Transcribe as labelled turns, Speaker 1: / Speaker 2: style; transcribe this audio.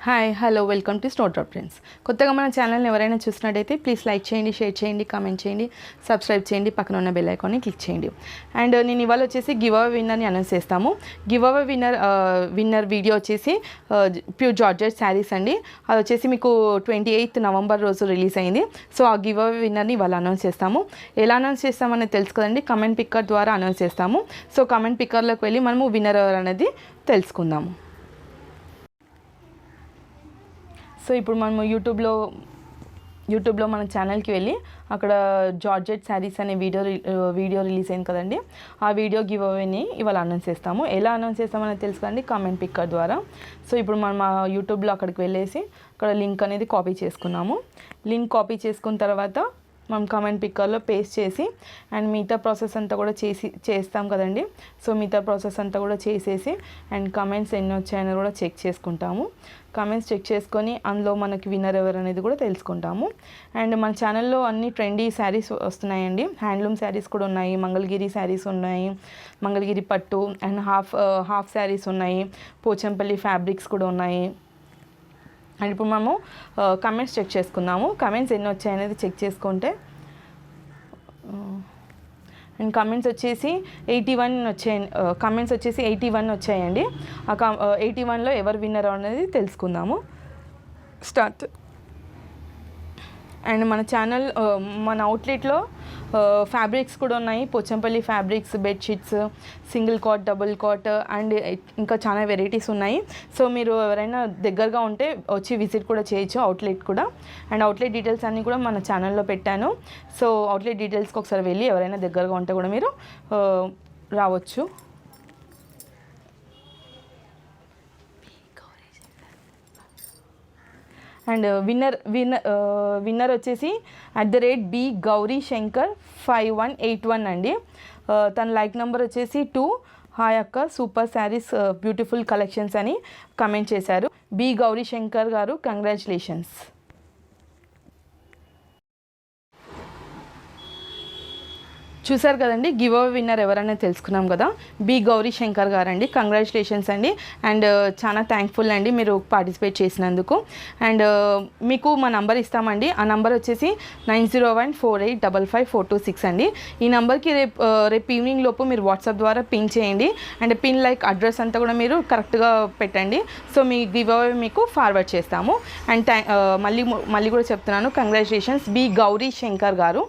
Speaker 1: Hi hello welcome to snow drop friends. కొత్తగా మన ఛానల్ని ఎవరైనా చూసినట్టయితే ప్లీజ్ లైక్ చేయండి, షేర్ చేయండి, కామెంట్ చేయండి, సబ్స్క్రైబ్ చేయండి, పక్కన ఉన్న బెల్ ఐకాన్ని క్లిక్ చేయండి. అండ్ నేను ఇవాళ వచ్చేసి గివ్ అవే విన్నర్ని అనౌన్స్ చేస్తాము. గివ్ అవే విన్నర్ వీడియో వచ్చేసి ప్యూర్ జార్జెట్ శారీస్ అండి. అది వచ్చేసి మీకు 28th నవంబర్ రోజు రిలీజ్ అయింది. సో ఆ గివ్ అవే విన్నర్ని ఇవాళ అనౌన్స్ చేస్తాము. ఎలా అనౌన్స్ చేస్తామనేది తెలుసు కదండి, కమెంట్ పిక్కర్ ద్వారా అనౌన్స్ చేస్తాము. సో కమెంట్ పిక్కర్లోకి వెళ్ళి మనము విన్నర్ ఎవరు అనేది తెలుసుకుందాము. సో ఇప్పుడు మనము యూట్యూబ్లో మన ఛానల్కి వెళ్ళి అక్కడ జార్జెట్ శారీస్ అనే వీడియో రిలీజ్ అయింది కదండి, ఆ వీడియో గివ్ అవేని ఇవాళ అనౌన్స్ చేస్తాము. ఎలా అనౌన్స్ చేస్తామనేది తెలుసుకోండి కామెంట్ పిక్కర్ ద్వారా. సో ఇప్పుడు మనం యూట్యూబ్లో అక్కడికి వెళ్ళేసి అక్కడ లింక్ అనేది కాపీ చేసుకున్నాము. లింక్ కాపీ చేసుకున్న తర్వాత మనం కామెంట్ పిక్కర్లో పేస్ట్ చేసి అండ్ మిగతా ప్రాసెస్ అంతా కూడా చేస్తాం కదండి. సో మిగతా ప్రాసెస్ అంతా కూడా చేసేసి అండ్ కమెంట్స్ ఎన్ని వచ్చాయని కూడా చెక్ చేసుకుంటాము. కమెంట్స్ చెక్ చేసుకొని అందులో మనకి విన్నర్ ఎవరు అనేది కూడా తెలుసుకుంటాము. అండ్ మన ఛానల్లో అన్ని ట్రెండీ శారీస్ వస్తున్నాయండి. హ్యాండ్లూమ్ శారీస్ కూడా ఉన్నాయి, మంగళగిరి శారీస్ ఉన్నాయి, మంగళగిరి పట్టు అండ్ హాఫ్ శారీస్ ఉన్నాయి, పోచంపల్లి ఫ్యాబ్రిక్స్ కూడా ఉన్నాయి. అండ్ ఇప్పుడు మనము కమెంట్స్ చెక్ చేసుకుందాము. కమెంట్స్ ఎన్ని వచ్చాయనేది చెక్ చేసుకుంటే అండ్ కమెంట్స్ వచ్చేసి 81 వచ్చాయి. కమెంట్స్ వచ్చేసి 81 వచ్చాయండి. ఆ 81లో ఎవరు విన్నర్ అనేది తెలుసుకుందాము. స్టార్ట్. అండ్ మన ఛానల్ మన అవుట్లెట్లో ఫ్యాబ్రిక్స్ కూడా ఉన్నాయి, Pochampally fabrics, bedsheets, single cot, double cot and ఇంకా చాలా వెరైటీస్ ఉన్నాయి. సో మీరు ఎవరైనా దగ్గరగా ఉంటే వచ్చి విజిట్ కూడా చేయొచ్చు అవుట్లెట్ కూడా. అండ్ అవుట్లెట్ డీటెయిల్స్ అన్నీ కూడా మన ఛానల్లో పెట్టాను. సో అవుట్లెట్ డీటెయిల్స్కి ఒకసారి వెళ్ళి ఎవరైనా దగ్గరగా ఉంటే కూడా మీరు రావచ్చు. అండ్ విన్నర్ వచ్చేసి @B గౌరీ శంకర్ 5181 అండి. తన లైక్ నెంబర్ వచ్చేసి 2. హాయ్ అక్క, సూపర్ శారీస్, బ్యూటిఫుల్ కలెక్షన్స్ అని కమెంట్ చేశారు. బి గౌరీ శంకర్ గారు, కంగ్రాచులేషన్స్. చూసారు కదండి, గివ్ అవే విన్నర్ ఎవరైనా తెలుసుకున్నాం కదా, బి గౌరీ శంకర్ గారు అండి. కంగ్రాచులేషన్స్ అండి. అండ్ చాలా థ్యాంక్ఫుల్ అండి మీరు పార్టిసిపేట్ చేసినందుకు. అండ్ మీకు మా నంబర్ ఇస్తామండి. ఆ నంబర్ వచ్చేసి 9014855426 అండి. ఈ నెంబర్కి రేపు ఈవినింగ్ లోపు మీరు వాట్సాప్ ద్వారా పిన్ చేయండి. అండ్ పిన్ లైక్ అడ్రస్ అంతా కూడా మీరు కరెక్ట్గా పెట్టండి. సో మీ గివ్ అవే మీకు ఫార్వర్డ్ చేస్తాము. అండ్ మళ్ళీ కూడా చెప్తున్నాను, కంగ్రాచులేషన్స్ బి గౌరీ శంకర్ గారు.